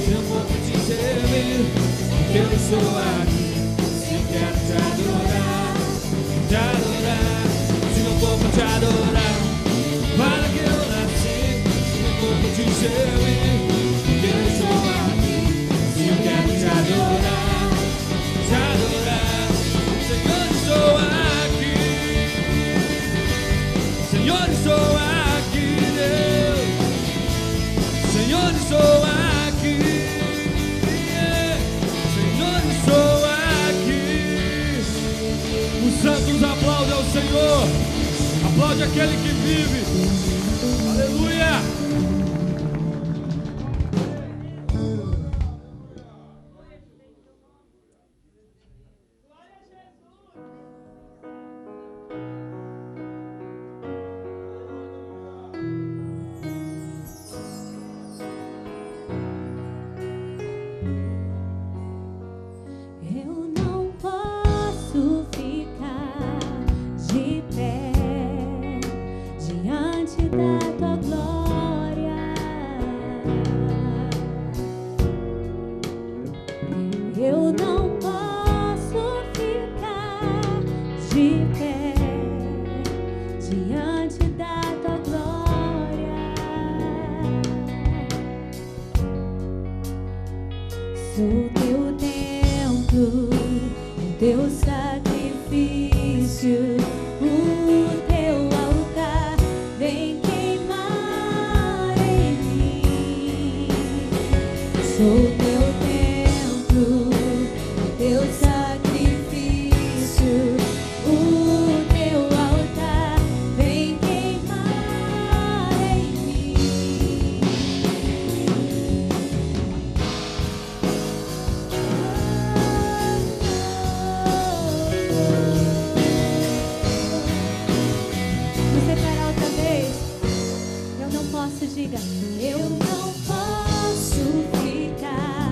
Se eu for te servir, porque eu estou aqui. Se eu quero te adorar, te adorar. Se não for pra te adorar, para que eu nasci. Se eu for te servir, porque eu estou aqui. Se eu quero te adorar, te adorar. Senhor, estou aqui. Senhor, estou aqui, Deus. Senhor, estou aqui. Senhor, estou aqui. Os santos aplaudem ao Senhor. Aplaude aquele que vive. Aleluia. Diga, eu não posso ficar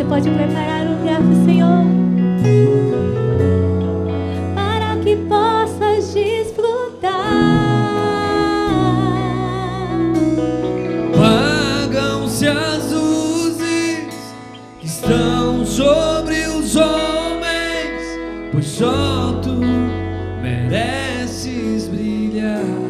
Pode preparar um lugar para o Senhor, para que possas desfrutar. Apagam-se as luzes que estão sobre os homens, pois só tu mereces brilhar.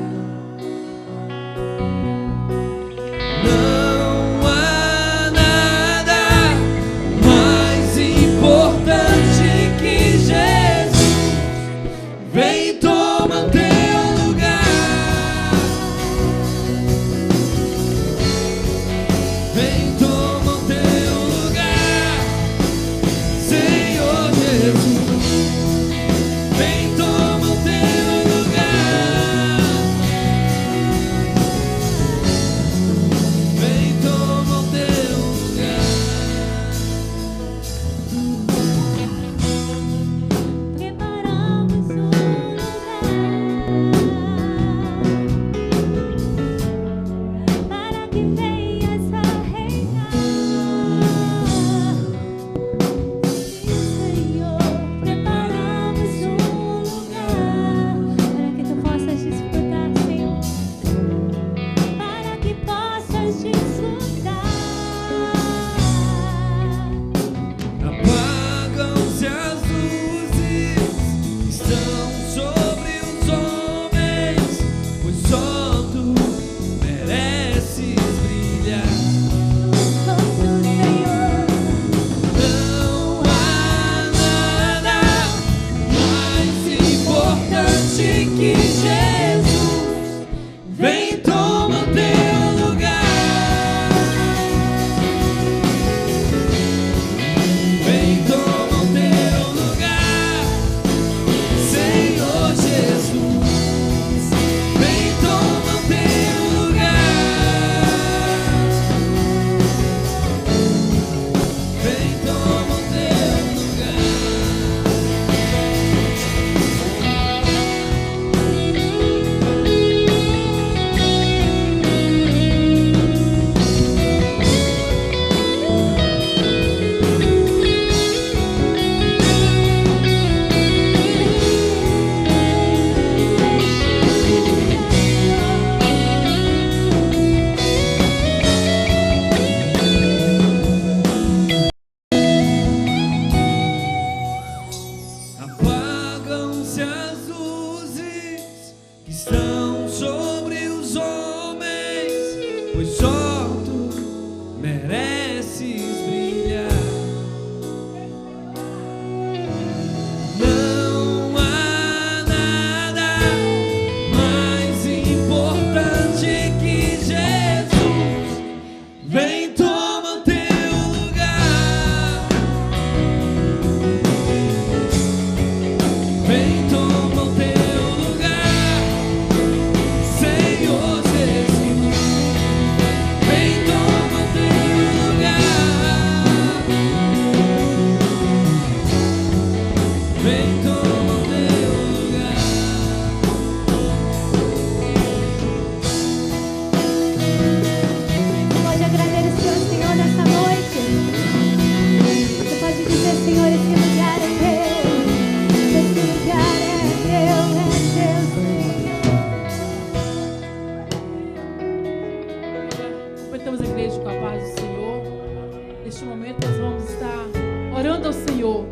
orando ao Senhor.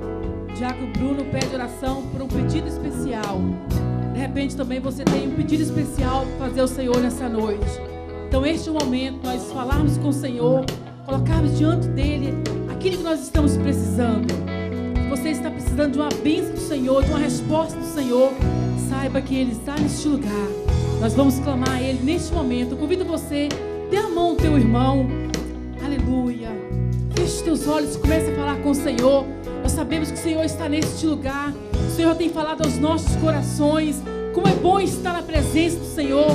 O diácono Bruno pede oração por um pedido especial. De repente também você tem um pedido especial para fazer ao Senhor nessa noite. Então este é o momento, nós falarmos com o Senhor, colocarmos diante dEle aquilo que nós estamos precisando. Se você está precisando de uma bênção do Senhor, de uma resposta do Senhor, saiba que Ele está neste lugar. Nós vamos clamar a Ele neste momento. Eu convido você, dê a mão ao teu irmão. Aleluia. Feche teus olhos e comece a falar com o Senhor. Nós sabemos que o Senhor está neste lugar. O Senhor tem falado aos nossos corações. Como é bom estar na presença do Senhor.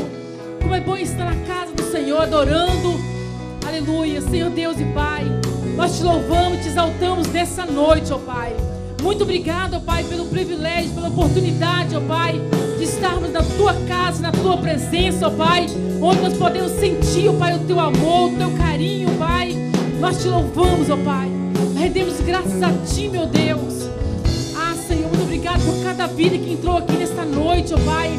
Como é bom estar na casa do Senhor, adorando. Aleluia. Senhor Deus e Pai, nós te louvamos, te exaltamos nessa noite, ó Pai. Muito obrigado, ó Pai, pelo privilégio, pela oportunidade, ó Pai, de estarmos na Tua casa, na Tua presença, ó Pai, onde nós podemos sentir, ó Pai, o Teu amor, o Teu carinho, Pai. Nós te louvamos, ó Pai. Rendemos graças a Ti, meu Deus. Ah, Senhor, muito obrigado por cada vida que entrou aqui nesta noite, ó Pai.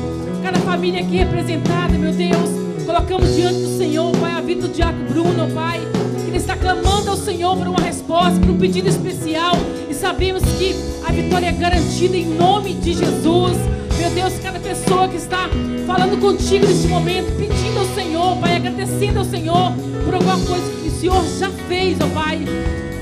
Cada família aqui representada, meu Deus. Colocamos diante do Senhor, Pai, a vida do diácono Bruno, ó Pai. Ele está clamando ao Senhor por uma resposta, por um pedido especial. E sabemos que a vitória é garantida em nome de Jesus. Meu Deus, cada pessoa que está falando contigo neste momento, pedindo ao Senhor, Pai, agradecendo ao Senhor por alguma coisa que o Senhor já fez, ó Pai.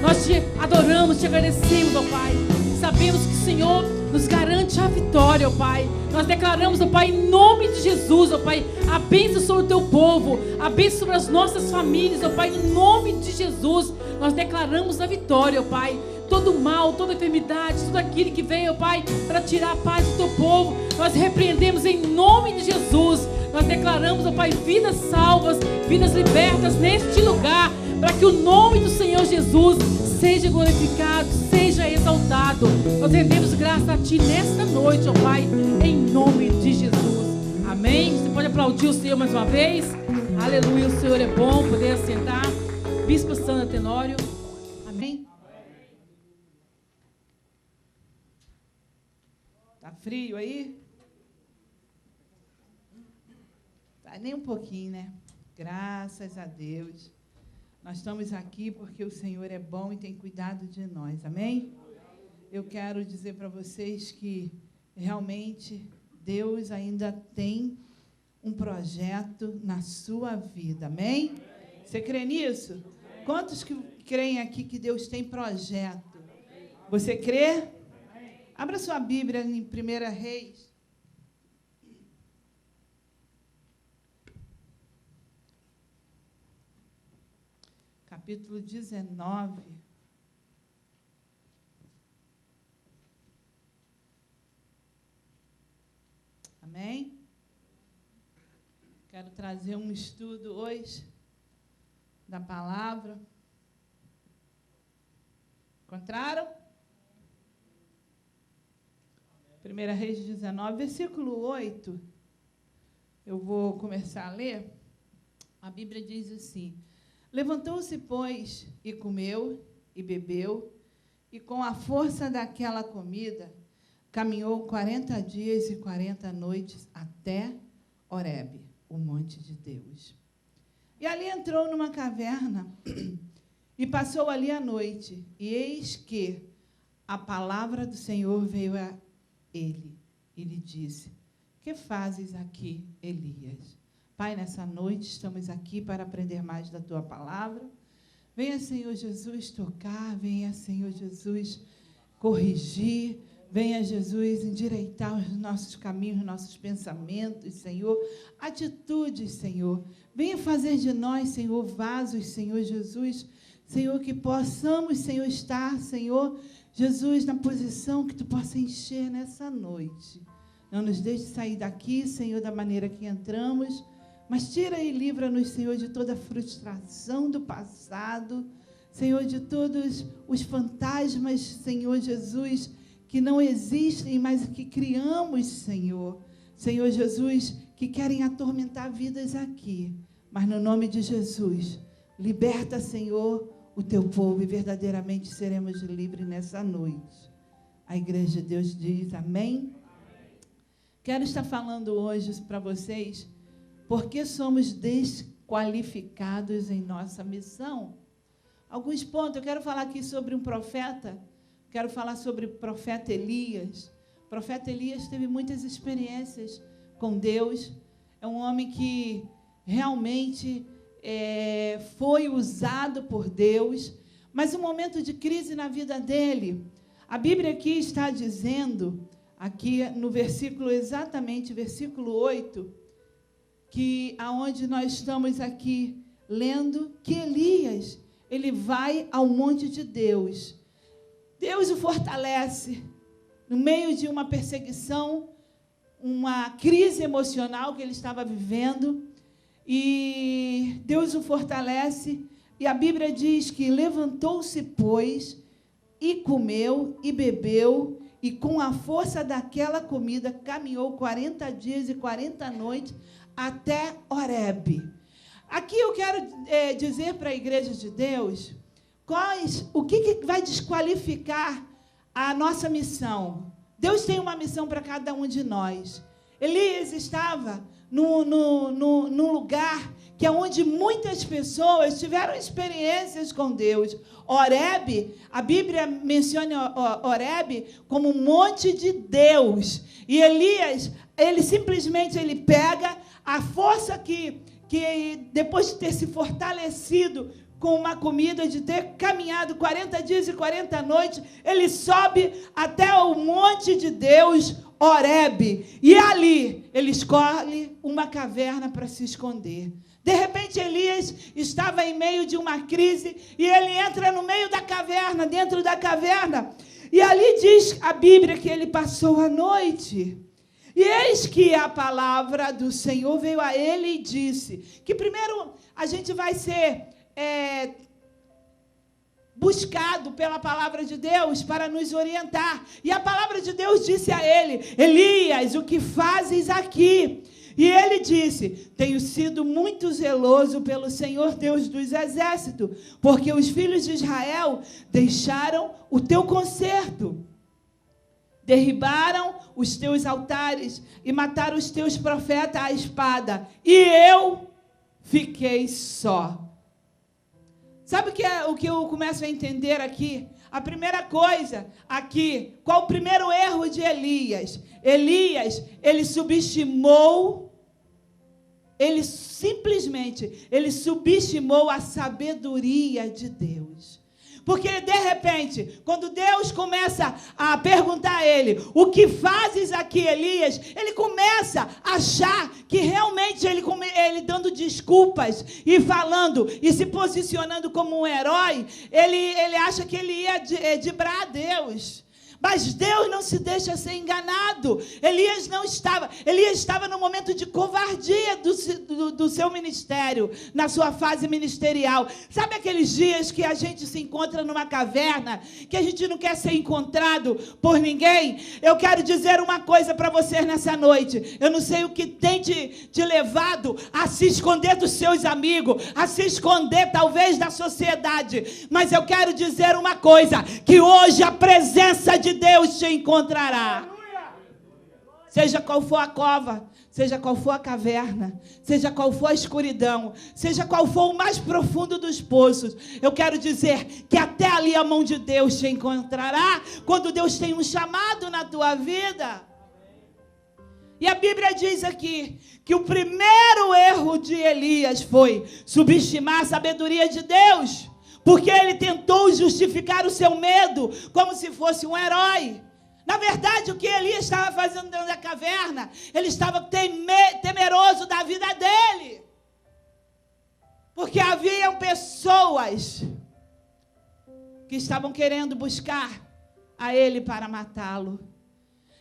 Nós te adoramos, te agradecemos, ó Pai. Sabemos que o Senhor nos garante a vitória, ó Pai. Nós declaramos, ó Pai, em nome de Jesus, ó Pai, a bênção sobre o Teu povo, a bênção sobre as nossas famílias, ó Pai, em nome de Jesus. Nós declaramos a vitória, ó Pai. Todo mal, toda enfermidade, tudo aquilo que veio, ó Pai, para tirar a paz do Teu povo, nós repreendemos em nome de Jesus. Nós declaramos, ó Pai, vidas salvas, vidas libertas neste lugar, para que o nome do Senhor Jesus seja glorificado, seja exaltado. Nós rendemos graças a Ti nesta noite, ó Pai, em nome de Jesus. Amém? Você pode aplaudir o Senhor mais uma vez? Aleluia, o Senhor é bom. Poder assentar. Bispo Sandra Tenório. Amém? Tá frio aí? Tá nem um pouquinho, né? Graças a Deus. Nós estamos aqui porque o Senhor é bom e tem cuidado de nós. Amém? Eu quero dizer para vocês que realmente Deus ainda tem um projeto na sua vida. Amém? Você crê nisso? Quantos que creem aqui que Deus tem projeto? Você crê? Abra sua Bíblia em 1 Reis. Capítulo 19. Amém? Quero trazer um estudo hoje da palavra. Encontraram? 1 Reis 19, versículo 8. Eu vou começar a ler. A Bíblia diz assim: levantou-se, pois, e comeu, e bebeu, e com a força daquela comida, caminhou 40 dias e 40 noites até Horebe, o monte de Deus. E ali entrou numa caverna, e passou ali a noite, e eis que a palavra do Senhor veio a ele, e lhe disse: que fazes aqui, Elias? Pai, nessa noite estamos aqui para aprender mais da Tua palavra. Venha, Senhor Jesus, tocar. Venha, Senhor Jesus, corrigir. Venha, Jesus, endireitar os nossos caminhos, nossos pensamentos, Senhor. Atitudes, Senhor. Venha fazer de nós, Senhor, vasos, Senhor Jesus. Senhor, que possamos, Senhor, estar, Senhor Jesus, na posição que Tu possa encher nessa noite. Não nos deixe sair daqui, Senhor, da maneira que entramos, mas tira e livra-nos, Senhor, de toda a frustração do passado, Senhor, de todos os fantasmas, Senhor Jesus, que não existem, mas que criamos, Senhor. Senhor Jesus, que querem atormentar vidas aqui. Mas no nome de Jesus, liberta, Senhor, o Teu povo e verdadeiramente seremos livres nessa noite. A Igreja de Deus diz amém. Quero estar falando hoje para vocês porque somos desqualificados em nossa missão. Alguns pontos, eu quero falar aqui sobre um profeta Quero falar sobre o profeta Elias. O profeta Elias teve muitas experiências com Deus. É um homem que realmente foi usado por Deus. Mas um momento de crise na vida dele. A Bíblia aqui está dizendo, aqui no versículo, exatamente, versículo 8, que aonde nós estamos aqui lendo, que Elias, ele vai ao monte de Deus. Deus o fortalece no meio de uma perseguição, uma crise emocional que ele estava vivendo, e Deus o fortalece, e a Bíblia diz que levantou-se, pois, e comeu e bebeu, e com a força daquela comida caminhou 40 dias e 40 noites até Horebe. Aqui eu quero dizer para a igreja de Deus o que vai desqualificar a nossa missão. Deus tem uma missão para cada um de nós. Elias estava num lugar que é onde muitas pessoas tiveram experiências com Deus. Horebe, a Bíblia menciona Horebe como um monte de Deus. E Elias, ele simplesmente pega a força que depois de ter se fortalecido com uma comida, de ter caminhado 40 dias e 40 noites, ele sobe até o monte de Deus, Horebe. E ali, ele escolhe uma caverna para se esconder. De repente, Elias estava em meio de uma crise e ele entra no meio da caverna, dentro da caverna. E ali diz a Bíblia que ele passou a noite. E eis que a palavra do Senhor veio a ele e disse que primeiro a gente vai ser buscado pela palavra de Deus para nos orientar. E a palavra de Deus disse a ele: Elias, o que fazes aqui? E ele disse: tenho sido muito zeloso pelo Senhor Deus dos exércitos, porque os filhos de Israel deixaram o teu concerto, derribaram os teus altares e mataram os teus profetas à espada, e eu fiquei só. Sabe o que eu começo a entender aqui? A primeira coisa aqui, qual o primeiro erro de Elias? Elias, ele subestimou a sabedoria de Deus. Porque, de repente, quando Deus começa a perguntar a ele: o que fazes aqui, Elias? Ele começa a achar que realmente ele dando desculpas e falando e se posicionando como um herói, ele acha que ele ia driblar a Deus. Mas Deus não se deixa ser enganado. Elias estava no momento de covardia do seu ministério, na sua fase ministerial. Sabe aqueles dias que a gente se encontra numa caverna, que a gente não quer ser encontrado por ninguém? Eu quero dizer uma coisa para vocês nessa noite. Eu não sei o que tem te levado a se esconder dos seus amigos, a se esconder talvez da sociedade. Mas eu quero dizer uma coisa, que hoje a presença de Deus te encontrará. Seja qual for a cova, seja qual for a caverna, seja qual for a escuridão, seja qual for o mais profundo dos poços, eu quero dizer que até ali a mão de Deus te encontrará, quando Deus tem um chamado na tua vida. E a Bíblia diz aqui que o primeiro erro de Elias foi subestimar a sabedoria de Deus. Porque ele tentou justificar o seu medo como se fosse um herói. Na verdade, o que Elias estava fazendo dentro da caverna, ele estava temeroso da vida dele. Porque haviam pessoas que estavam querendo buscar a ele para matá-lo.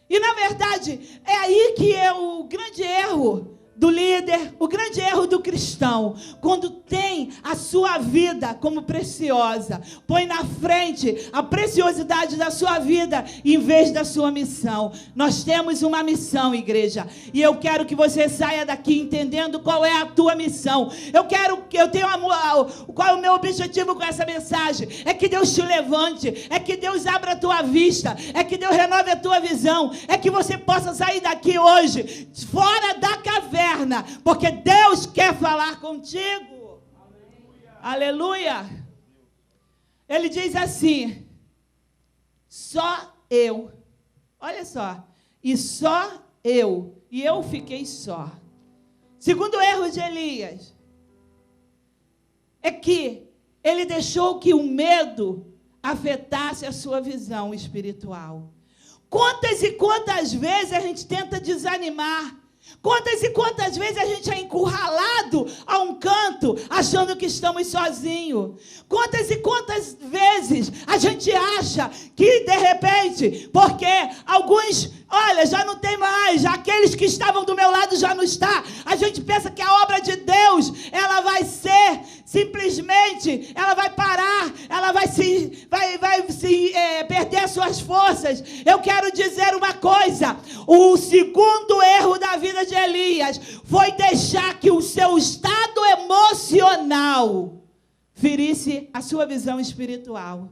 E, na verdade, é aí que é o grande erro do líder, o grande erro do cristão, quando tem a sua vida como preciosa, põe na frente a preciosidade da sua vida em vez da sua missão. Nós temos uma missão, igreja, e eu quero que você saia daqui entendendo qual é a tua missão. Qual é o meu objetivo com essa mensagem? É que Deus te levante, é que Deus abra a tua vista, é que Deus renove a tua visão, é que você possa sair daqui hoje, fora da caverna, porque Deus quer falar contigo. Aleluia. Ele diz assim: Só eu. Olha só. E só eu. E eu fiquei só. Segundo erro de Elias é que ele deixou que o medo afetasse a sua visão espiritual. Quantas e quantas vezes a gente tenta desanimar? Quantas e quantas vezes a gente é encurralado a um canto, achando que estamos sozinhos? Quantas e quantas vezes a gente acha que, de repente, porque alguns, olha, já não tem mais, aqueles que estavam do meu lado já não está, a gente pensa que a obra de Deus, ela vai ser, simplesmente, ela vai parar, ela vai perder as suas forças. Eu quero dizer uma coisa, o segundo erro da vida de Elias foi deixar que o seu estado emocional ferisse a sua visão espiritual.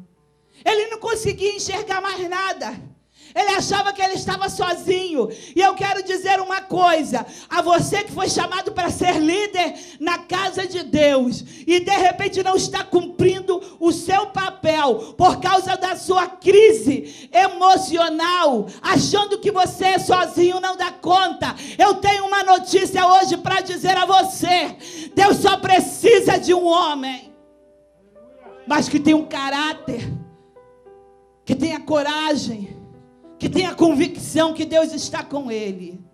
Ele não conseguia enxergar mais nada. Ele achava que ele estava sozinho. E eu quero dizer uma coisa a você que foi chamado para ser líder na casa de Deus e de repente não está cumprindo o seu papel por causa da sua crise emocional, achando que você sozinho não dá conta. Eu tenho uma notícia hoje para dizer a você: Deus só precisa de um homem, mas que tenha um caráter, que tenha coragem, que tenha convicção que Deus está com ele.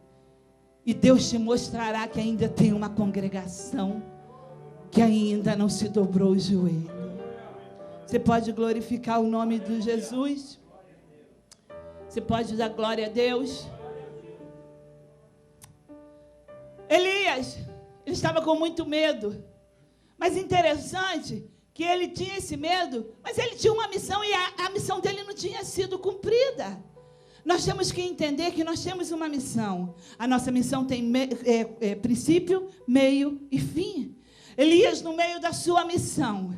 E Deus te mostrará que ainda tem uma congregação que ainda não se dobrou o joelho. Você pode glorificar o nome de Jesus? Você pode dar glória a Deus? Elias, ele estava com muito medo. Mas interessante que ele tinha esse medo, mas ele tinha uma missão e a missão dele não tinha sido cumprida. Nós temos que entender que nós temos uma missão. A nossa missão tem princípio, meio e fim. Elias, no meio da sua missão,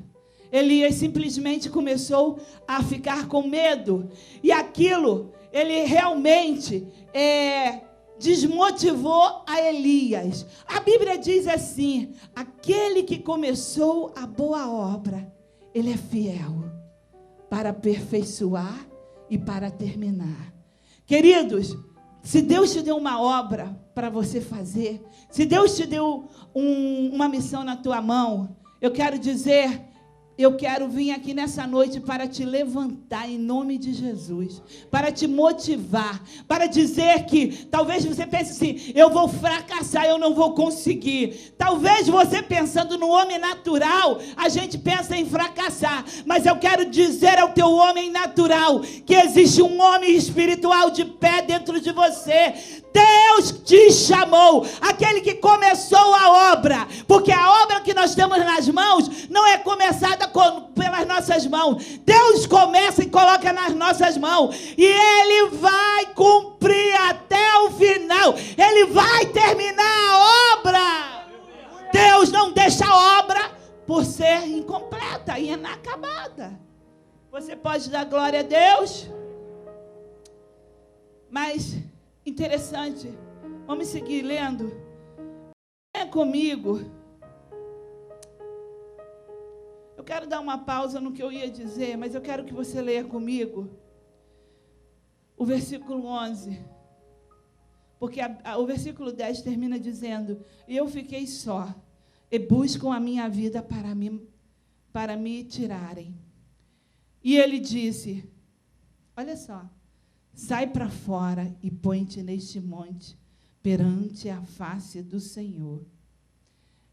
Elias simplesmente começou a ficar com medo. E aquilo, ele realmente desmotivou a Elias. A Bíblia diz assim: aquele que começou a boa obra, ele é fiel para aperfeiçoar e para terminar. Queridos, se Deus te deu uma obra para você fazer, se Deus te deu uma missão na tua mão, eu quero vir aqui nessa noite para te levantar em nome de Jesus, para te motivar, para dizer que talvez você pense assim: eu vou fracassar, eu não vou conseguir. Talvez você pensando no homem natural, a gente pensa em fracassar, mas eu quero dizer ao teu homem natural que existe um homem espiritual de pé dentro de você. Deus te chamou, aquele que começou a obra, porque a obra que nós temos nas mãos não é começada pelas nossas mãos. Deus começa e coloca nas nossas mãos, e Ele vai cumprir até o final, Ele vai terminar a obra. Deus não deixa a obra por ser incompleta e inacabada. Você pode dar glória a Deus? Mas interessante, vamos seguir lendo. Venha comigo. Eu quero dar uma pausa no que eu ia dizer, mas eu quero que você leia comigo o versículo 11. Porque o versículo 10 termina dizendo: e eu fiquei só, e buscam a minha vida para me tirarem. E ele disse, olha só: sai para fora e põe-te neste monte, perante a face do Senhor.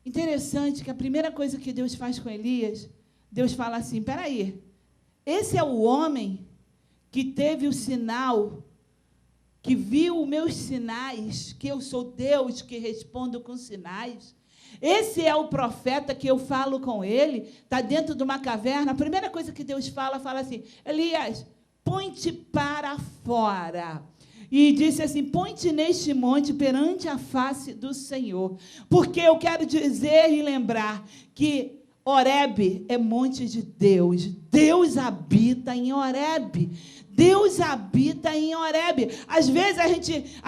Interessante que a primeira coisa que Deus faz com Elias, Deus fala assim: peraí, esse é o homem que teve o sinal, que viu os meus sinais, que eu sou Deus que respondo com sinais. Esse é o profeta que eu falo com ele, está dentro de uma caverna. A primeira coisa que Deus fala assim: Elias, põe-te para fora. E disse assim: põe-te neste monte perante a face do Senhor. Porque eu quero dizer e lembrar que Horebe é monte de Deus. Deus habita em Horebe. Deus habita em Horebe. Às vezes a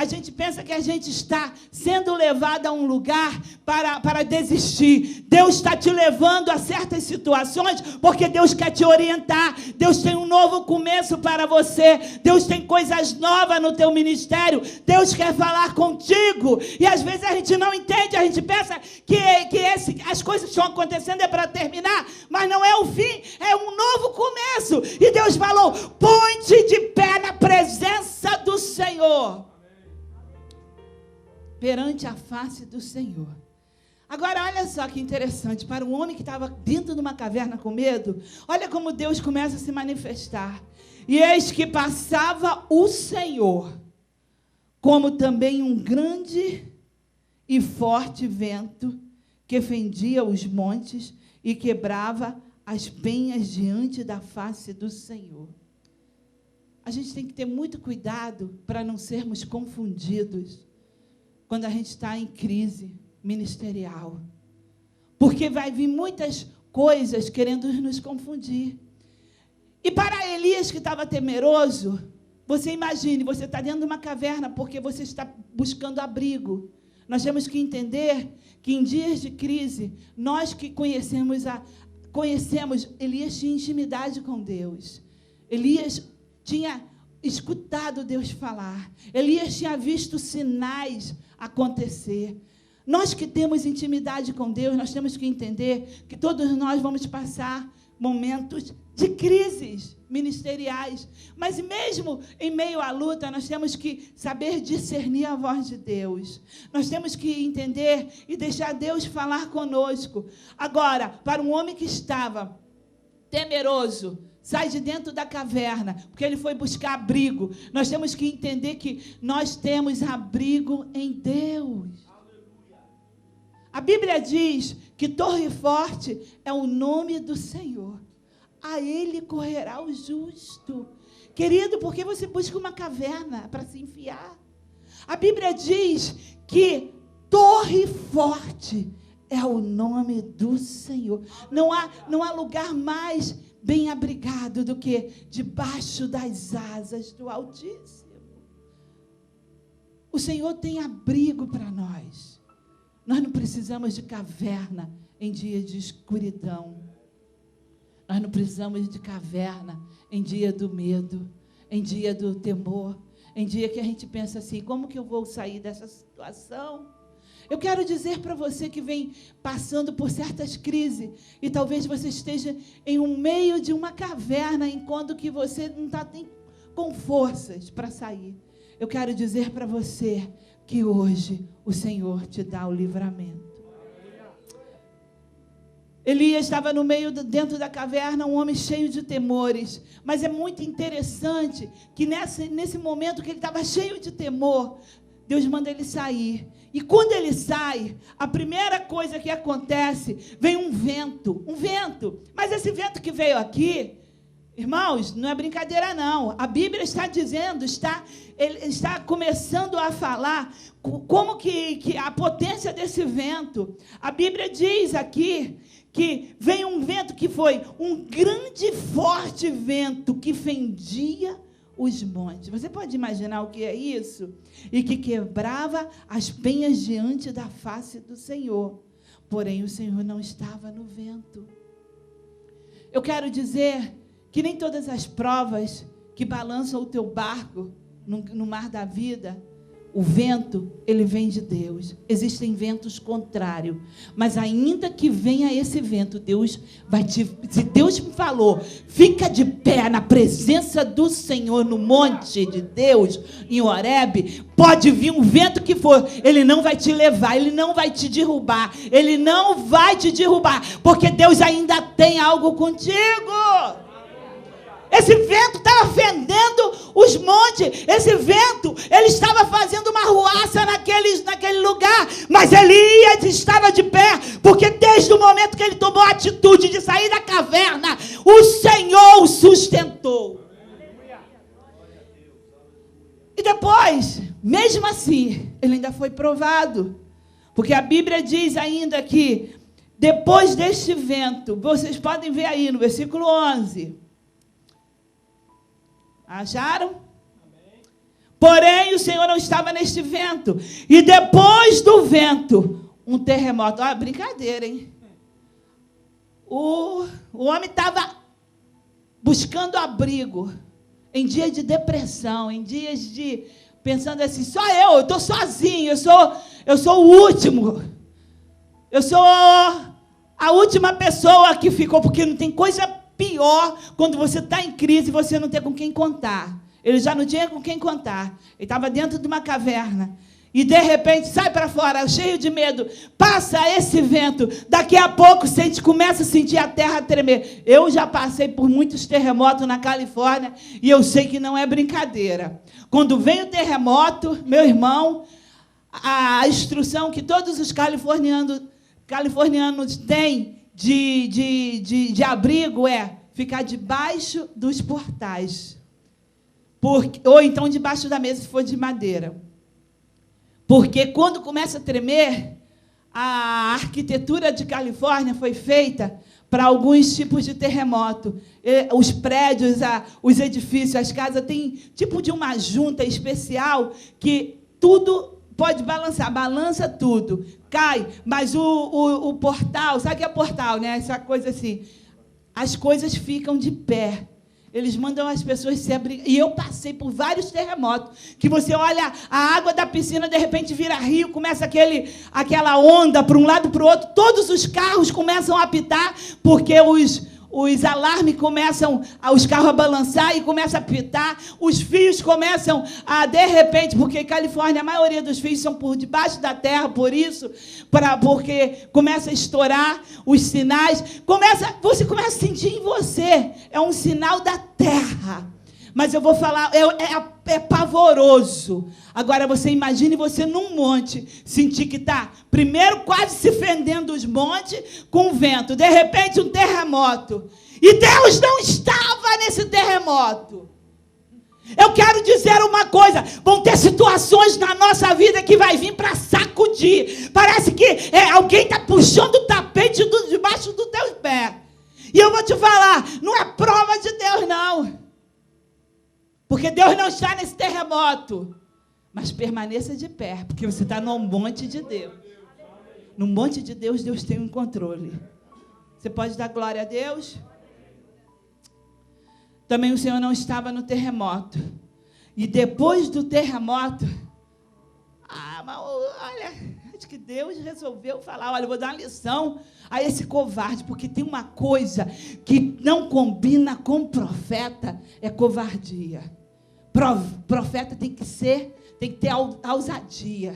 gente pensa que a gente está sendo levado a um lugar para desistir. Deus está te levando a certas situações porque Deus quer te orientar. Deus tem um novo começo para você. Deus tem coisas novas no teu ministério. Deus quer falar contigo. E às vezes a gente não entende. A gente pensa que as coisas estão acontecendo é para terminar. Mas não é o fim, é um novo começo. E Deus falou, põe-te de pé na presença do Senhor. Perante a face do Senhor. Agora, olha só que interessante. Para um homem que estava dentro de uma caverna com medo, olha como Deus começa a se manifestar. E eis que passava o Senhor, como também um grande e forte vento, que fendia os montes e quebrava as penhas diante da face do Senhor. A gente tem que ter muito cuidado para não sermos confundidos quando a gente está em crise ministerial. Porque vai vir muitas coisas querendo nos confundir. E para Elias, que estava temeroso, você imagine, você está dentro de uma caverna porque você está buscando abrigo. Nós temos que entender que em dias de crise, nós que conhecemos, Elias tinha intimidade com Deus. Elias tinha escutado Deus falar. Elias tinha visto sinais acontecer. Nós que temos intimidade com Deus, nós temos que entender que todos nós vamos passar momentos de crises ministeriais. Mas mesmo em meio à luta, nós temos que saber discernir a voz de Deus. Nós temos que entender e deixar Deus falar conosco. Agora, para um homem que estava temeroso, sai de dentro da caverna, porque ele foi buscar abrigo. Nós temos que entender que nós temos abrigo em Deus. A Bíblia diz que torre forte é o nome do Senhor. A ele correrá o justo. Querido, por que você busca uma caverna para se enfiar? A Bíblia diz que torre forte é o nome do Senhor. Não há lugar mais bem abrigado do que debaixo das asas do Altíssimo. O Senhor tem abrigo para nós. Nós não precisamos de caverna em dia de escuridão. Nós não precisamos de caverna em dia do medo, em dia do temor, em dia que a gente pensa assim, como que eu vou sair dessa situação? Eu quero dizer para você que vem passando por certas crises e talvez você esteja em um meio de uma caverna enquanto que você não está com forças para sair. Eu quero dizer para você que hoje o Senhor te dá o livramento. Elias estava no meio, dentro da caverna, um homem cheio de temores. Mas é muito interessante que nesse momento que ele estava cheio de temor, Deus manda ele sair. E quando ele sai, a primeira coisa que acontece, vem um vento. Mas esse vento que veio aqui, irmãos, não é brincadeira não. A Bíblia está dizendo, ele está começando a falar como que a potência desse vento. A Bíblia diz aqui que vem um vento que foi um grande e forte vento que fendia os montes. Você pode imaginar o que é isso? E que quebrava as penhas diante da face do Senhor. Porém, o Senhor não estava no vento. Eu quero dizer que nem todas as provas que balançam o teu barco no mar da vida, o vento, ele vem de Deus. Existem ventos contrários. Mas ainda que venha esse vento, se Deus me falou, fica de pé na presença do Senhor, no monte de Deus, em Horebe, pode vir um vento que for, ele não vai te levar, ele não vai te derrubar, ele não vai te derrubar, porque Deus ainda tem algo contigo. Esse vento estava fendendo os montes. Esse vento, ele estava fazendo uma ruaça naquele lugar. Mas Elias estava de pé, porque desde o momento que ele tomou a atitude de sair da caverna, o Senhor o sustentou. E depois, mesmo assim, ele ainda foi provado. Porque a Bíblia diz ainda que, depois deste vento, vocês podem ver aí no versículo 11... Acharam? Porém, o Senhor não estava neste vento. E depois do vento, um terremoto. Olha, brincadeira, hein? O homem estava buscando abrigo em dias de depressão, em dias de... pensando assim, só eu estou sozinho, eu sou o último. Eu sou a última pessoa que ficou, porque não tem coisa pior quando você está em crise e você não tem com quem contar. Ele já não tinha com quem contar. Ele estava dentro de uma caverna. E, de repente, sai para fora, cheio de medo. Passa esse vento. Daqui a pouco, começa a sentir a terra tremer. Eu já passei por muitos terremotos na Califórnia e eu sei que não é brincadeira. Quando vem o terremoto, meu irmão, a instrução que todos os californianos têm de abrigo é ficar debaixo dos portais. Ou então debaixo da mesa, se for de madeira. Porque quando começa a tremer, a arquitetura de Califórnia foi feita para alguns tipos de terremoto. Os prédios, os edifícios, as casas têm tipo de uma junta especial que tudo pode balançar, balança tudo, cai, mas o portal, sabe o que é portal, né? Essa coisa assim, as coisas ficam de pé. Eles mandam as pessoas se abrir. E eu passei por vários terremotos. Que você olha a água da piscina, de repente vira rio, começa aquela onda para um lado e para o outro. Todos os carros começam a apitar, porque os alarmes começam, os carros a balançar e começam a apitar. Os fios começam a, de repente, porque em Califórnia a maioria dos fios são por debaixo da terra, por isso, porque começa a estourar os sinais. Você começa a sentir em você, é um sinal da terra. Mas eu vou falar, é pavoroso. Agora, você imagine você num monte, sentir que está, primeiro, quase se fendendo os montes com o vento. De repente, um terremoto. E Deus não estava nesse terremoto. Eu quero dizer uma coisa, vão ter situações na nossa vida que vai vir para sacudir. Parece que alguém está puxando o tapete debaixo do teu pé. E eu vou te falar, não é prova de Deus, não. Porque Deus não está nesse terremoto. Mas permaneça de pé, porque você está no monte de Deus. No monte de Deus, Deus tem um controle. Você pode dar glória a Deus? Também o Senhor não estava no terremoto. E depois do terremoto, mas olha, acho que Deus resolveu falar, olha, eu vou dar uma lição a esse covarde, porque tem uma coisa que não combina com profeta, é covardia. Profeta tem que ter ousadia.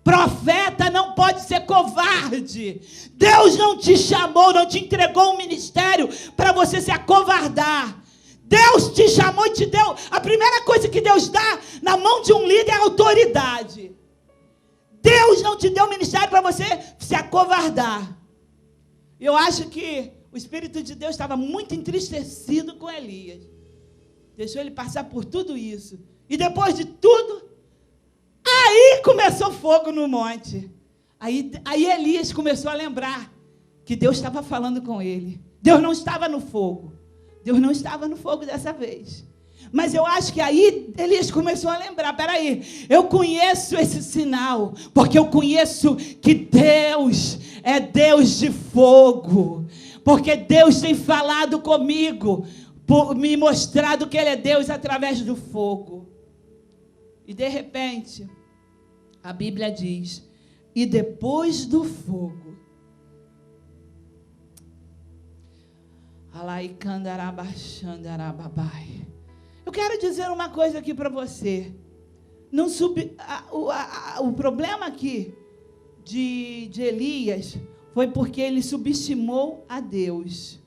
Profeta não pode ser covarde. Deus não te chamou, não te entregou um ministério para você se acovardar. Deus te chamou e te deu. A primeira coisa que Deus dá na mão de um líder é autoridade. Deus não te deu um ministério para você se acovardar. Eu acho que o Espírito de Deus estava muito entristecido com Elias. Deixou ele passar por tudo isso. E depois de tudo, aí começou fogo no monte. Aí Elias começou a lembrar que Deus estava falando com ele. Deus não estava no fogo. Deus não estava no fogo dessa vez. Mas eu acho que aí Elias começou a lembrar, peraí, eu conheço esse sinal, porque eu conheço que Deus é Deus de fogo, porque Deus tem falado comigo, me mostrado que Ele é Deus através do fogo. E de repente, a Bíblia diz, e depois do fogo, eu quero dizer uma coisa aqui para você. O problema aqui de Elias foi porque ele subestimou a Deus.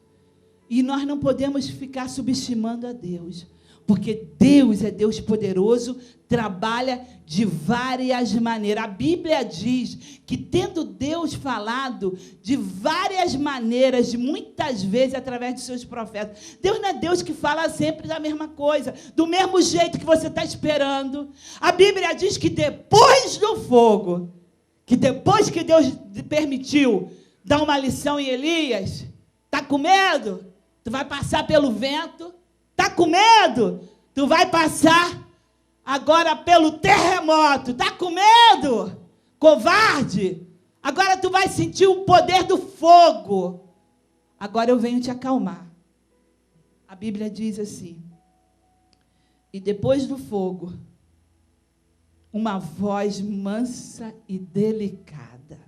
E nós não podemos ficar subestimando a Deus. Porque Deus é Deus poderoso, trabalha de várias maneiras. A Bíblia diz que, tendo Deus falado de várias maneiras, de muitas vezes, através de seus profetas. Deus não é Deus que fala sempre da mesma coisa, do mesmo jeito que você está esperando. A Bíblia diz que depois do fogo, que depois que Deus permitiu dar uma lição em Elias, está com medo? Tu vai passar pelo vento? Está com medo? Tu vai passar agora pelo terremoto. Tá com medo? Covarde? Agora tu vai sentir o poder do fogo. Agora eu venho te acalmar. A Bíblia diz assim: e depois do fogo, uma voz mansa e delicada.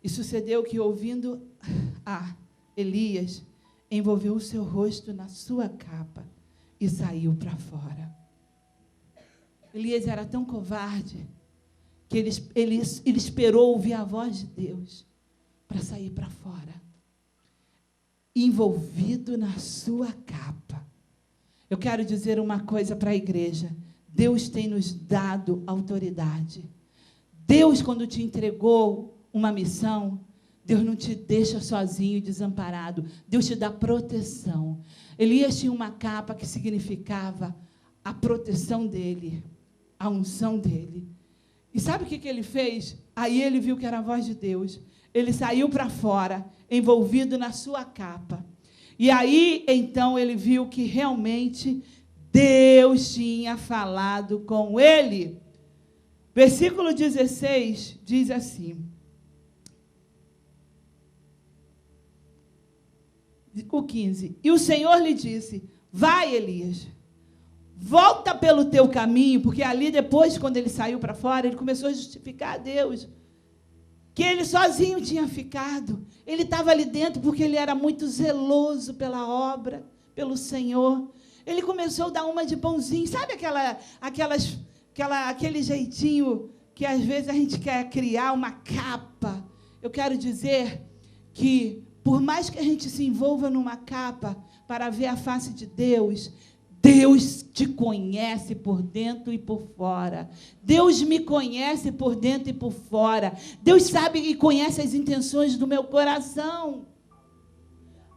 E sucedeu que, ouvindo Elias, envolveu o seu rosto na sua capa e saiu para fora. Elias era tão covarde que ele esperou ouvir a voz de Deus para sair para fora, envolvido na sua capa. Eu quero dizer uma coisa para a igreja: Deus tem nos dado autoridade. Deus, quando te entregou uma missão, Deus não te deixa sozinho e desamparado. Deus te dá proteção. Elias tinha uma capa que significava a proteção dele, a unção dele. E sabe o que ele fez? Aí ele viu que era a voz de Deus. Ele saiu para fora, envolvido na sua capa. E aí, então, ele viu que realmente Deus tinha falado com ele. Versículo 16 diz assim: o 15. E o Senhor lhe disse: vai, Elias, volta pelo teu caminho, porque ali depois, quando ele saiu para fora, ele começou a justificar a Deus, que ele sozinho tinha ficado. Ele estava ali dentro porque ele era muito zeloso pela obra, pelo Senhor. Ele começou a dar uma de bonzinho. Sabe aquele jeitinho que às vezes a gente quer criar uma capa? Eu quero dizer que, por mais que a gente se envolva numa capa para ver a face de Deus, Deus te conhece por dentro e por fora. Deus me conhece por dentro e por fora. Deus sabe e conhece as intenções do meu coração.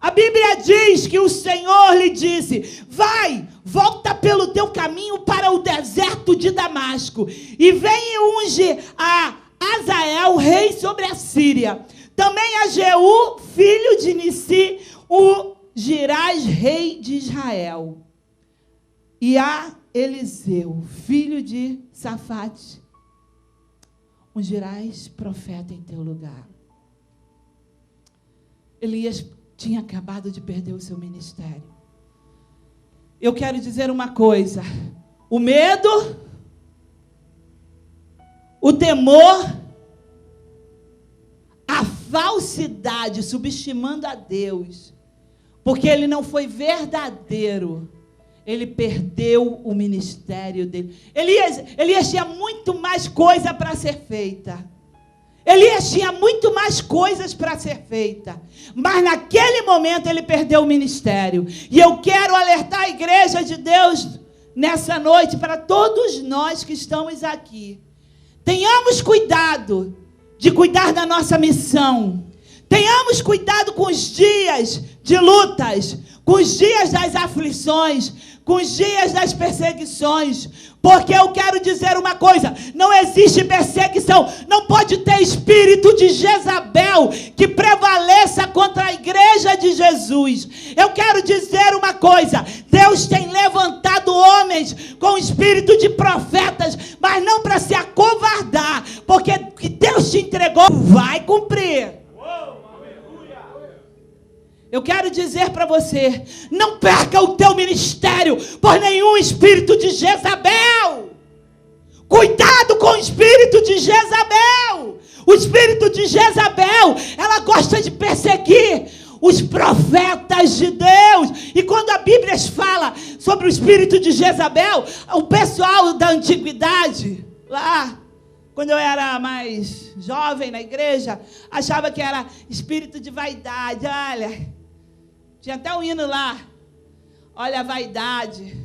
A Bíblia diz que o Senhor lhe disse: vai, volta pelo teu caminho para o deserto de Damasco, e vem e unge a Azael, rei sobre a Síria. Também a Jeú, filho de Nissi, o Girás, rei de Israel. E a Eliseu, filho de Safate, ungirás profeta em teu lugar. Elias tinha acabado de perder o seu ministério. Eu quero dizer uma coisa: o medo, o temor, a falsidade, subestimando a Deus, porque ele não foi verdadeiro, ele perdeu o ministério dele. Elias tinha muito mais coisa para ser feita. Elias tinha muito mais coisas para ser feita. Mas naquele momento ele perdeu o ministério. E eu quero alertar a igreja de Deus nessa noite, para todos nós que estamos aqui. Tenhamos cuidado de cuidar da nossa missão. Tenhamos cuidado com os dias de lutas, com os dias das aflições, com os dias das perseguições, porque eu quero dizer uma coisa: não existe perseguição, não pode ter espírito de Jezabel que prevaleça contra a igreja de Jesus. Eu quero dizer uma coisa: Deus tem levantado homens com espírito de profetas, mas não para se acovardar, porque o que Deus te entregou vai cumprir. Eu quero dizer para você: não perca o teu ministério por nenhum espírito de Jezabel. Cuidado com o espírito de Jezabel. O espírito de Jezabel, ela gosta de perseguir os profetas de Deus. E quando a Bíblia fala sobre o espírito de Jezabel, o pessoal da antiguidade, lá, quando eu era mais jovem na igreja, achava que era espírito de vaidade. Olha, tinha até um hino lá: olha a vaidade,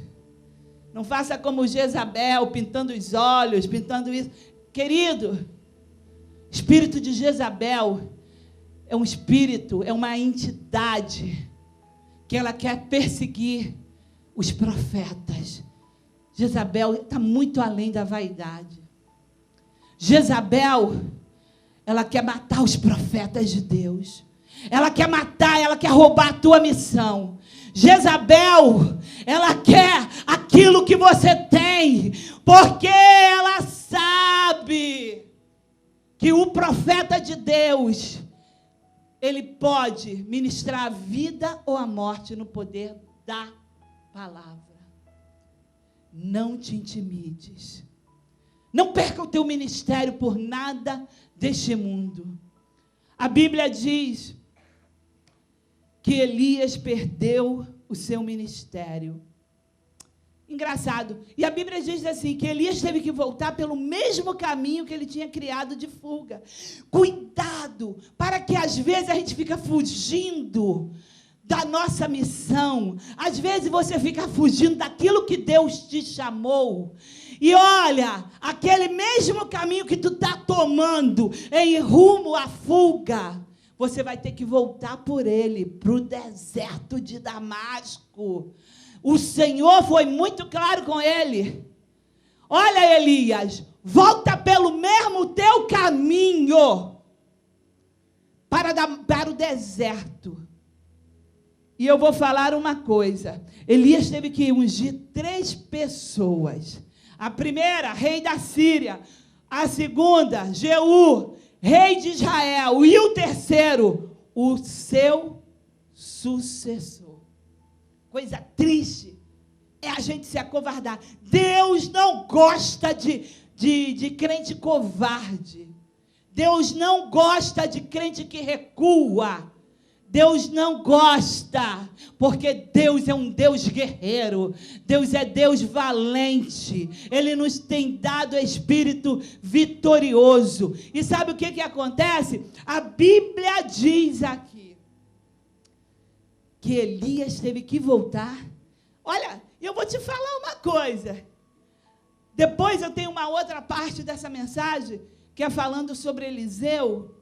não faça como Jezabel, pintando os olhos, pintando isso. Querido, espírito de Jezabel é um espírito, é uma entidade que ela quer perseguir os profetas. Jezabel está muito além da vaidade. Jezabel, ela quer matar os profetas de Deus. Ela quer matar, ela quer roubar a tua missão. Jezabel, ela quer aquilo que você tem, porque ela sabe que o profeta de Deus, ele pode ministrar a vida ou a morte no poder da palavra. Não te intimides. Não perca o teu ministério por nada deste mundo. A Bíblia diz que Elias perdeu o seu ministério. Engraçado. E a Bíblia diz assim, que Elias teve que voltar pelo mesmo caminho que ele tinha criado de fuga. Cuidado, para que às vezes a gente fica fugindo da nossa missão. Às vezes você fica fugindo daquilo que Deus te chamou. E olha, aquele mesmo caminho que tu está tomando em rumo à fuga, você vai ter que voltar por ele, para o deserto de Damasco. O Senhor foi muito claro com ele. Olha, Elias, volta pelo mesmo teu caminho para o deserto. E eu vou falar uma coisa. Elias teve que ungir 3 pessoas. A primeira, rei da Síria. A segunda, Jeú, rei de Israel. E o terceiro, o seu sucessor. Coisa triste é a gente se acovardar. Deus não gosta de crente covarde. Deus não gosta de crente que recua. Deus não gosta, porque Deus é um Deus guerreiro. Deus é Deus valente. Ele nos tem dado espírito vitorioso. E sabe o que acontece? A Bíblia diz aqui que Elias teve que voltar. Olha, eu vou te falar uma coisa. Depois eu tenho uma outra parte dessa mensagem, que é falando sobre Eliseu.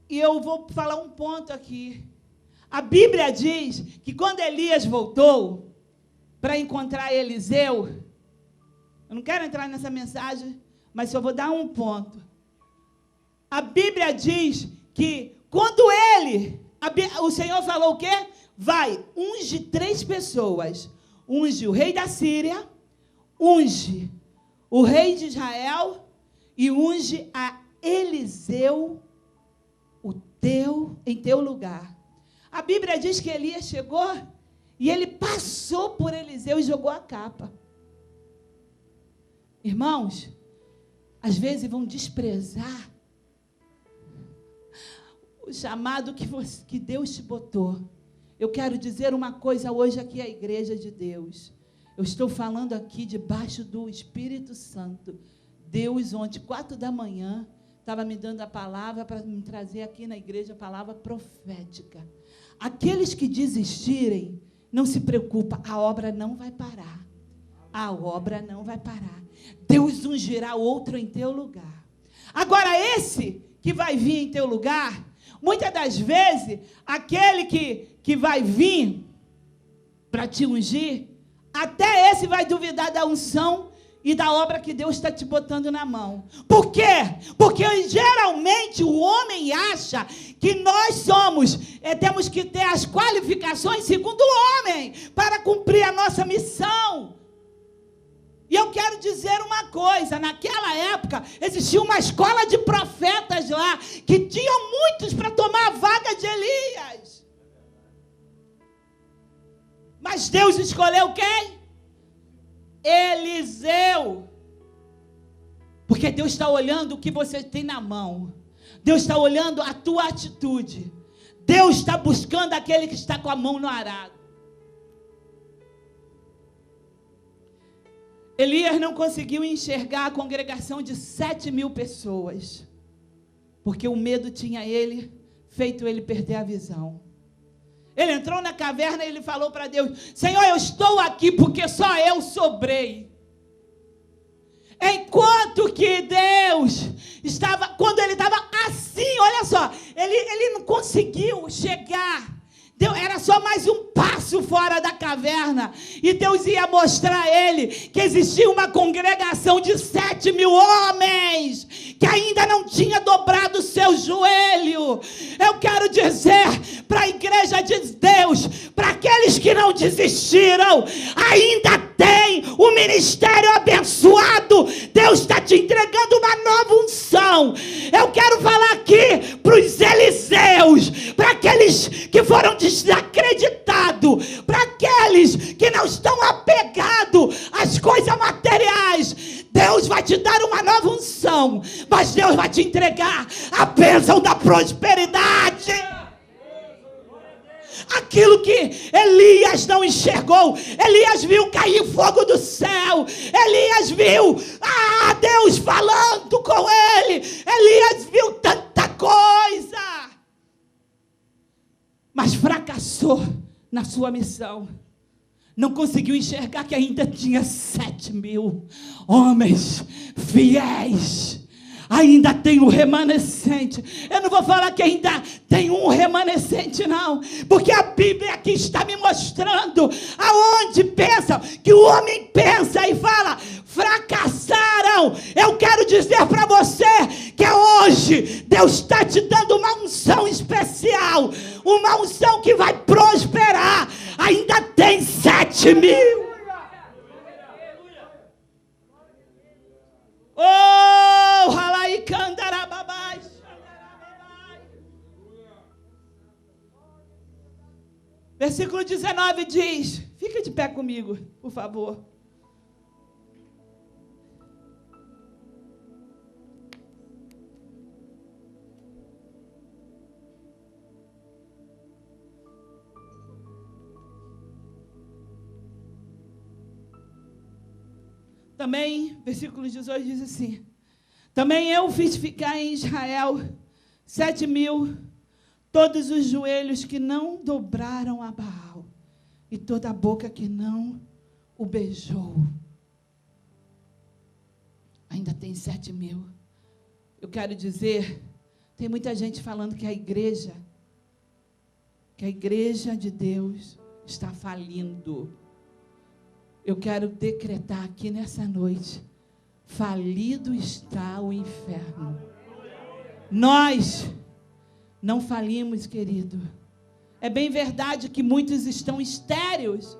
E eu vou falar um ponto aqui. A Bíblia diz que quando Elias voltou para encontrar Eliseu, eu não quero entrar nessa mensagem, mas só vou dar um ponto. A Bíblia diz que quando o Senhor falou o quê? Vai, unge 3 pessoas. Unge o rei da Síria, unge o rei de Israel e unge a Eliseu em teu lugar. A Bíblia diz que Elias chegou e ele passou por Eliseu e jogou a capa. Irmãos, às vezes vão desprezar o chamado que Deus te botou. Eu quero dizer uma coisa hoje aqui à igreja de Deus. Eu estou falando aqui debaixo do Espírito Santo. Deus, ontem, 4 da manhã, estava me dando a palavra para me trazer aqui na igreja a palavra profética. Aqueles que desistirem, não se preocupa, a obra não vai parar. A obra não vai parar. Deus ungirá outro em teu lugar. Agora, esse que vai vir em teu lugar, muitas das vezes, aquele que vai vir para te ungir, até esse vai duvidar da unção e da obra que Deus está te botando na mão. Por quê? Porque geralmente o homem acha que nós temos que ter as qualificações segundo o homem para cumprir a nossa missão. E eu quero dizer uma coisa, naquela época existia uma escola de profetas lá, que tinham muitos para tomar a vaga de Elias. Mas Deus escolheu quem? Eliseu. Porque Deus está olhando o que você tem na mão. Deus está olhando a tua atitude. Deus está buscando aquele que está com a mão no arado. Elias não conseguiu enxergar a congregação de 7.000 pessoas, porque o medo tinha feito ele perder a visão. Ele entrou na caverna e ele falou para Deus: Senhor, eu estou aqui porque só eu sobrei. Enquanto que Deus quando ele estava assim, olha só, ele não conseguiu chegar Era só mais um passo fora da caverna. E Deus ia mostrar a ele que existia uma congregação de 7.000 homens que ainda não tinha dobrado o seu joelho. Eu quero dizer para a igreja de Deus, para aqueles que não desistiram, ainda tem o ministério abençoado. Deus está te entregando uma nova unção. Eu quero falar aqui para os Eliseus, para aqueles que foram desacreditados, para aqueles que não estão apegados às coisas materiais. Deus vai te dar uma nova unção, mas Deus vai te entregar a bênção da prosperidade. Aquilo que Elias não enxergou, Elias viu cair fogo do céu, Elias viu Deus falando com ele, Elias viu tanta coisa, mas fracassou na sua missão. Não conseguiu enxergar que ainda tinha 7.000 homens fiéis. Ainda tem um remanescente. Eu não vou falar que ainda tem um remanescente, não. Porque a Bíblia aqui está me mostrando aonde pensa, que o homem pensa e fala, fracassaram. Eu quero dizer para você que hoje Deus está te dando uma unção especial. Uma unção que vai prosperar. Ainda tem 7.000. Oh, halai candarababai. Versículo 19 diz, fica de pé comigo, por favor. Também, versículo 18 diz assim, também eu fiz ficar em Israel 7.000, todos os joelhos que não dobraram a Baal, e toda a boca que não o beijou. Ainda tem 7.000. Eu quero dizer, tem muita gente falando que a igreja de Deus está falindo. Eu quero decretar aqui nessa noite, falido está o inferno. Nós não falimos, querido. É bem verdade que muitos estão estéreis,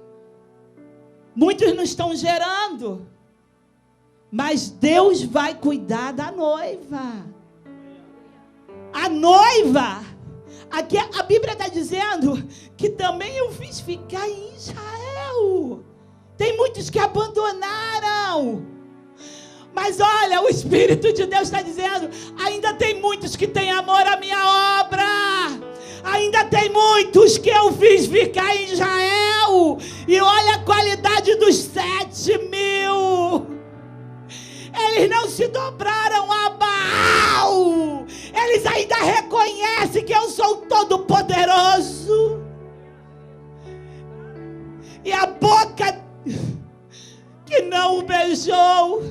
muitos não estão gerando, mas Deus vai cuidar da noiva. A noiva, aqui a Bíblia está dizendo que também eu fiz ficar em Israel. Tem muitos que abandonaram. Mas olha, o Espírito de Deus está dizendo, ainda tem muitos que têm amor à minha obra. Ainda tem muitos que eu fiz ficar em Israel. E olha a qualidade dos 7.000. Eles não se dobraram a Baal. Eles ainda reconhecem que eu sou todo-poderoso. E a boca que não o beijou,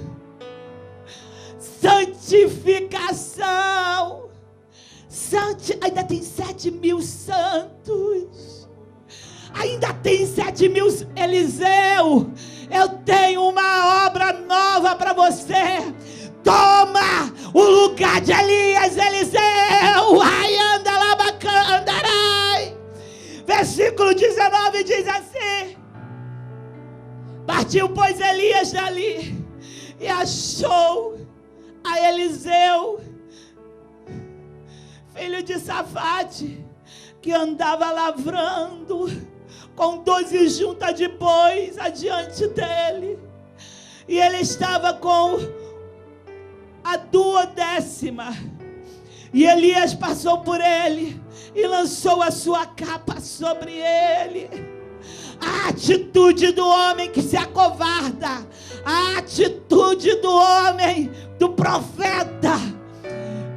santificação, ainda tem 7.000 santos, ainda tem 7.000 Eliseu. Eu tenho uma obra nova para você. Toma o lugar de Elias, Eliseu. Ai, anda lá, bacandarai. Versículo 19 diz assim: partiu, pois, Elias dali e achou a Eliseu, filho de Safate, que andava lavrando com 12 juntas de bois adiante dele. E ele estava com a 12ª. E Elias passou por ele e lançou a sua capa sobre ele. A atitude do homem que se acovarda, a atitude do homem, do profeta.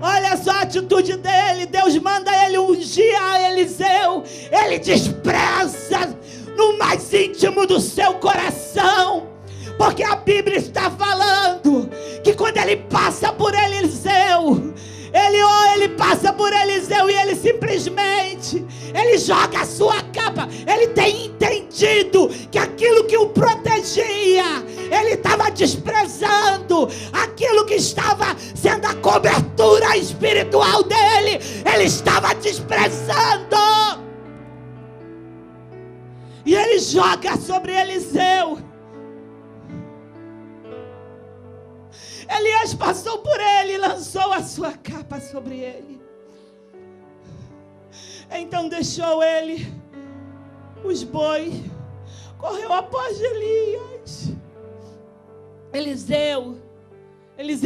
Olha só a atitude dele. Deus manda ele ungir a Eliseu. Ele despreza no mais íntimo do seu coração, porque a Bíblia está falando que quando ele passa por Eliseu, Ele passa por Eliseu e ele simplesmente, ele joga a sua capa. Ele tem entendido que aquilo que o protegia, ele estava desprezando. Aquilo que estava sendo a cobertura espiritual dele, ele estava desprezando. E ele joga sobre Eliseu. Elias passou por ele e lançou a sua capa sobre ele. Então deixou ele os bois, correu após Elias. Eliseu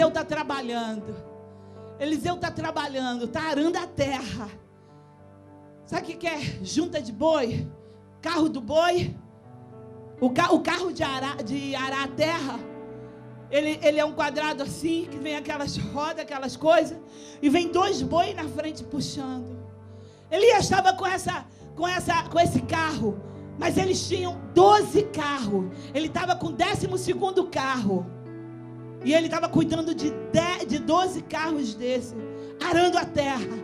está trabalhando. Eliseu está trabalhando, está arando a terra. Sabe o que é junta de boi? Carro do boi? O carro de arar a terra. Ele é um quadrado assim, que vem aquelas rodas, aquelas coisas, e vem 2 bois na frente puxando. Elias estava com esse carro, mas eles tinham 12 carros. Ele estava com o 12º carro. E ele estava cuidando de 12 carros desse, arando a terra.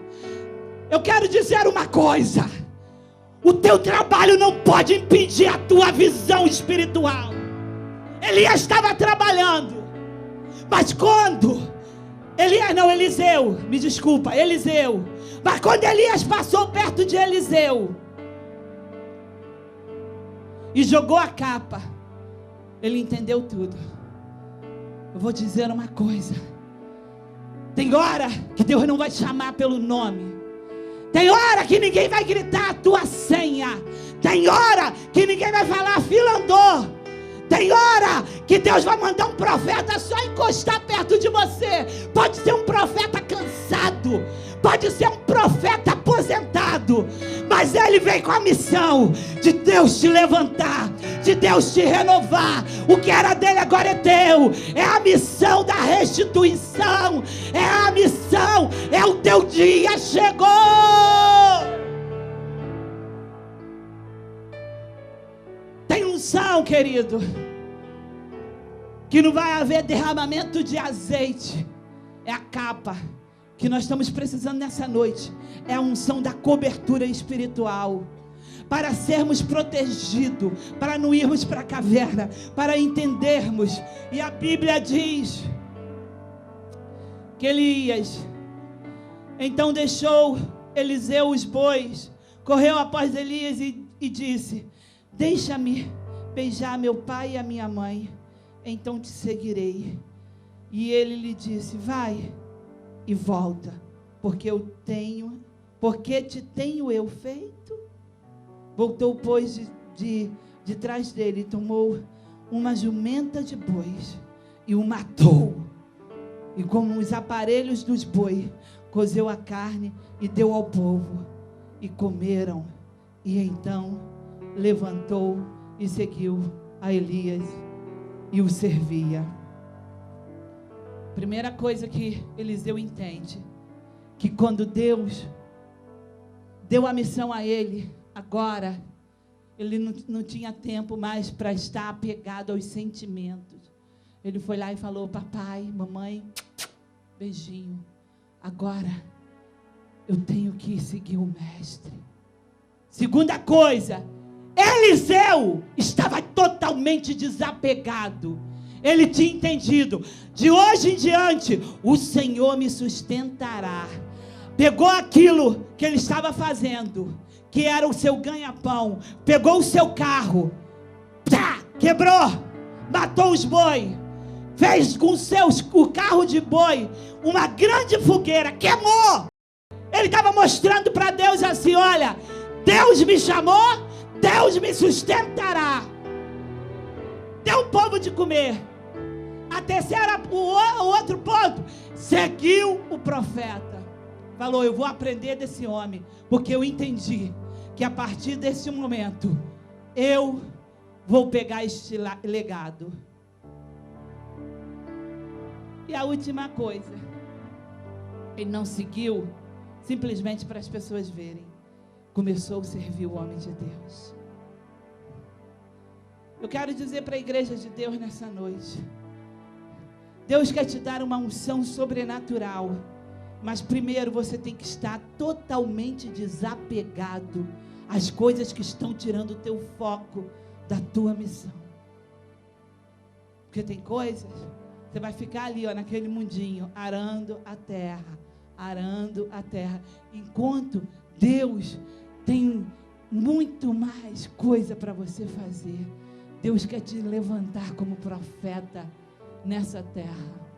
Eu quero dizer uma coisa: o teu trabalho não pode impedir a tua visão espiritual. Elias estava trabalhando, mas quando Eliseu, mas quando Elias passou perto de Eliseu e jogou a capa, ele entendeu tudo. Eu vou dizer uma coisa: tem hora que Deus não vai te chamar pelo nome. Tem hora que ninguém vai gritar a tua senha. Tem hora que ninguém vai falar fila andou. Tem hora que Deus vai mandar um profeta só encostar perto de você. Pode ser um profeta cansado, pode ser um profeta aposentado, mas ele vem com a missão de Deus te levantar, de Deus te renovar. O que era dele agora é teu. É a missão da restituição. É a missão. É o teu dia chegou. Tem unção, querido, que não vai haver derramamento de azeite. É a capa que nós estamos precisando nessa noite. É a unção da cobertura espiritual, para sermos protegidos, para não irmos para a caverna, para entendermos. E a Bíblia diz que Elias então deixou Eliseu os bois, correu após Elias e disse: deixa-me beijar meu pai e a minha mãe, então te seguirei. E ele lhe disse: vai e volta, porque te tenho eu feito. Voltou, pois, de trás dele, tomou uma jumenta de bois e o matou. E com os aparelhos dos bois, cozeu a carne e deu ao povo. E comeram. E então levantou e seguiu a Elias e o servia. Primeira coisa que Eliseu entende, que quando Deus deu a missão a ele, agora ele não tinha tempo mais para estar apegado aos sentimentos. Ele foi lá e falou: papai, mamãe, beijinho, agora eu tenho que seguir o mestre. Segunda coisa, Eliseu estava totalmente desapegado. Ele tinha entendido: de hoje em diante o Senhor me sustentará. Pegou aquilo que ele estava fazendo, que era o seu ganha-pão, pegou o seu carro, quebrou, matou os boi, fez com o carro de boi uma grande fogueira, queimou. Ele estava mostrando para Deus assim: olha, Deus me chamou, Deus me sustentará. Deu o povo de comer. O outro ponto, seguiu o profeta. Falou: eu vou aprender desse homem, porque eu entendi que a partir desse momento eu vou pegar este legado. E a última coisa, ele não seguiu simplesmente para as pessoas verem. Começou a servir o homem de Deus. Eu quero dizer para a igreja de Deus nessa noite: Deus quer te dar uma unção sobrenatural Mas primeiro você tem que estar totalmente desapegado às coisas que estão tirando o teu foco da tua missão. Porque tem coisas, você vai ficar ali, ó, naquele mundinho, arando a terra, enquanto Deus tem muito mais coisa para você fazer. Deus quer te levantar como profeta nessa terra.